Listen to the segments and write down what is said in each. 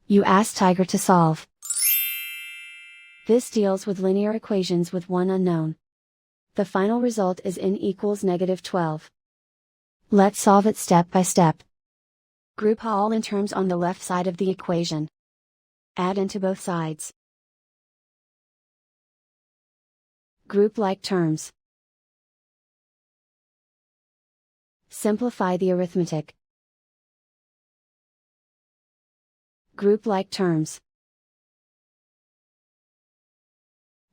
You ask Tiger to solve. This deals with linear equations with one unknown. The final result is n equals -12. Let's solve it step by step. Group all n terms on the left side of the equation. Add n to both sides. Group like terms. Simplify the arithmetic. Group like terms.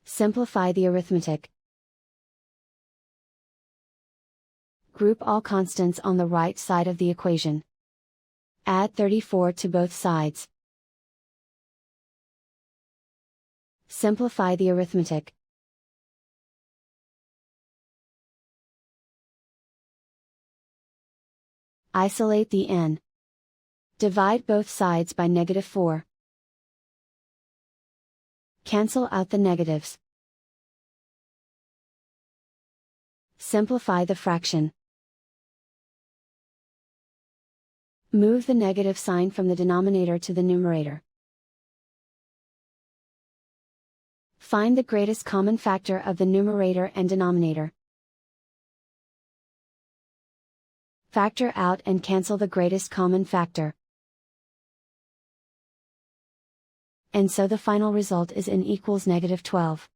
Simplify the arithmetic. Group all constants on the right side of the equation. Add 34 to both sides. Simplify the arithmetic. Isolate the n. Divide both sides by -4. Cancel out the negatives. Simplify the fraction. Move the negative sign from the denominator to the numerator. Find the greatest common factor of the numerator and denominator. Factor out and cancel the greatest common factor. And so the final result is n equals -12.